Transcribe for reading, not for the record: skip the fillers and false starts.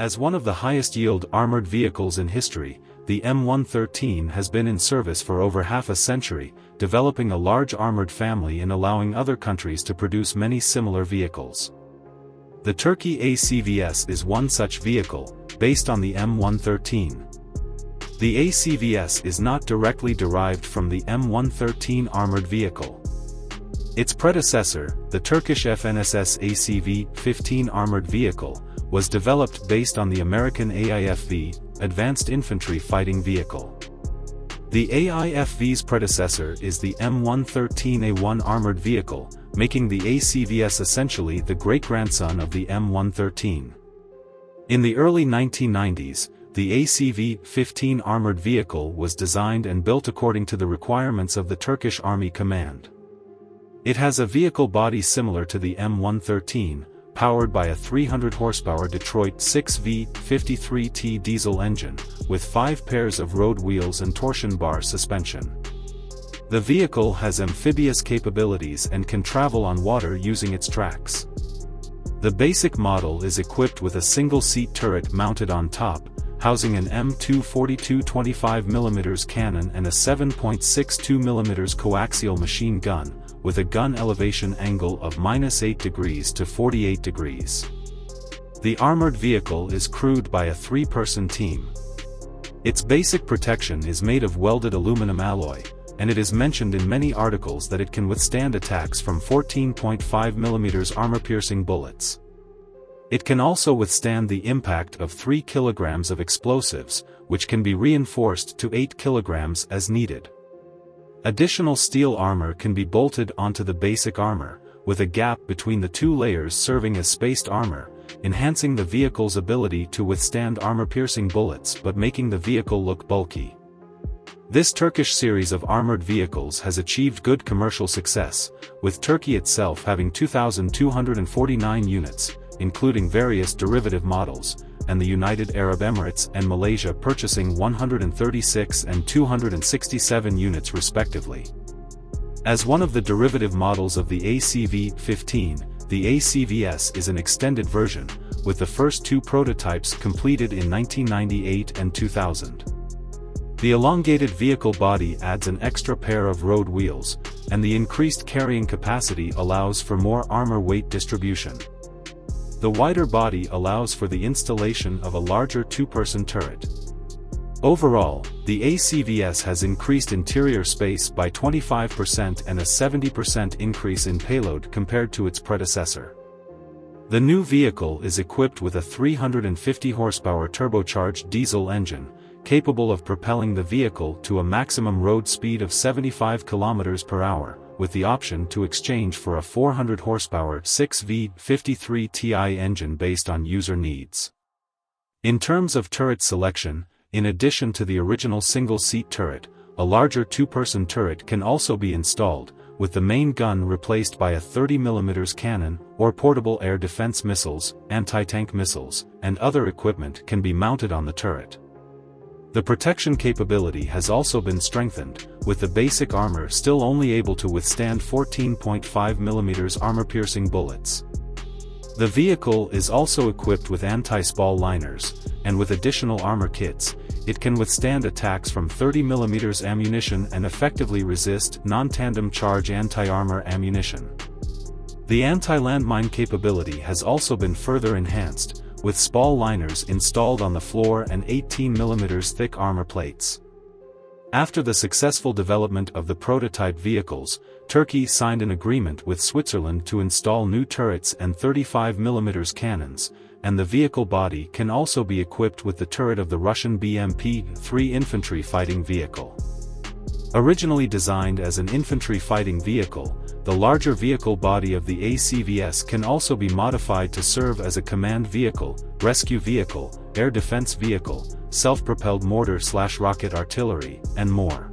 As one of the highest-yield armored vehicles in history, the M113 has been in service for over half a century, developing a large armored family and allowing other countries to produce many similar vehicles. The Turkey ACV-S is one such vehicle, based on the M113. The ACV-S is not directly derived from the M113 armored vehicle. Its predecessor, the Turkish FNSS ACV-15 armored vehicle, was developed based on the American AIFV, Advanced Infantry Fighting Vehicle. The AIFV's predecessor is the M113A1 armored vehicle, making the ACV-S essentially the great-grandson of the M113. In the early 1990s, the ACV-15 armored vehicle was designed and built according to the requirements of the Turkish Army Command. It has a vehicle body similar to the M113, powered by a 300 horsepower Detroit 6V53T diesel engine, with 5 pairs of road wheels and torsion bar suspension. The vehicle has amphibious capabilities and can travel on water using its tracks. The basic model is equipped with a single-seat turret mounted on top, housing an M242 25mm cannon and a 7.62mm coaxial machine gun, with a gun elevation angle of -8 degrees to 48 degrees. The armored vehicle is crewed by a 3-person team. Its basic protection is made of welded aluminum alloy, and it is mentioned in many articles that it can withstand attacks from 14.5mm armor-piercing bullets. It can also withstand the impact of 3 kilograms of explosives, which can be reinforced to 8 kilograms as needed. Additional steel armor can be bolted onto the basic armor, with a gap between the 2 layers serving as spaced armor, enhancing the vehicle's ability to withstand armor-piercing bullets but making the vehicle look bulky. This Turkish series of armored vehicles has achieved good commercial success, with Turkey itself having 2,249 units, including various derivative models, and the United Arab Emirates and Malaysia purchasing 136 and 267 units respectively. As one of the derivative models of the ACV-15, the ACV-S is an extended version, with the first 2 prototypes completed in 1998 and 2000. The elongated vehicle body adds an extra pair of road wheels, and the increased carrying capacity allows for more armor weight distribution. The wider body allows for the installation of a larger 2-person turret. Overall, the ACV-S has increased interior space by 25% and a 70% increase in payload compared to its predecessor. The new vehicle is equipped with a 350 horsepower turbocharged diesel engine, capable of propelling the vehicle to a maximum road speed of 75 km per hour, with the option to exchange for a 400 horsepower 6V53Ti engine based on user needs. In terms of turret selection, in addition to the original single-seat turret, a larger 2-person turret can also be installed, with the main gun replaced by a 30mm cannon, or portable air defense missiles, anti-tank missiles, and other equipment can be mounted on the turret. The protection capability has also been strengthened, with the basic armor still only able to withstand 14.5mm armor-piercing bullets. The vehicle is also equipped with anti-spall liners, and with additional armor kits, it can withstand attacks from 30mm ammunition and effectively resist non-tandem charge anti-armor ammunition. The anti-landmine capability has also been further enhanced, with spall liners installed on the floor and 18mm thick armor plates. After the successful development of the prototype vehicles, Turkey signed an agreement with Switzerland to install new turrets and 35mm cannons, and the vehicle body can also be equipped with the turret of the Russian BMP-3 infantry fighting vehicle. Originally designed as an infantry fighting vehicle, the larger vehicle body of the ACV-S can also be modified to serve as a command vehicle, rescue vehicle, air defense vehicle, self-propelled mortar/rocket artillery, and more.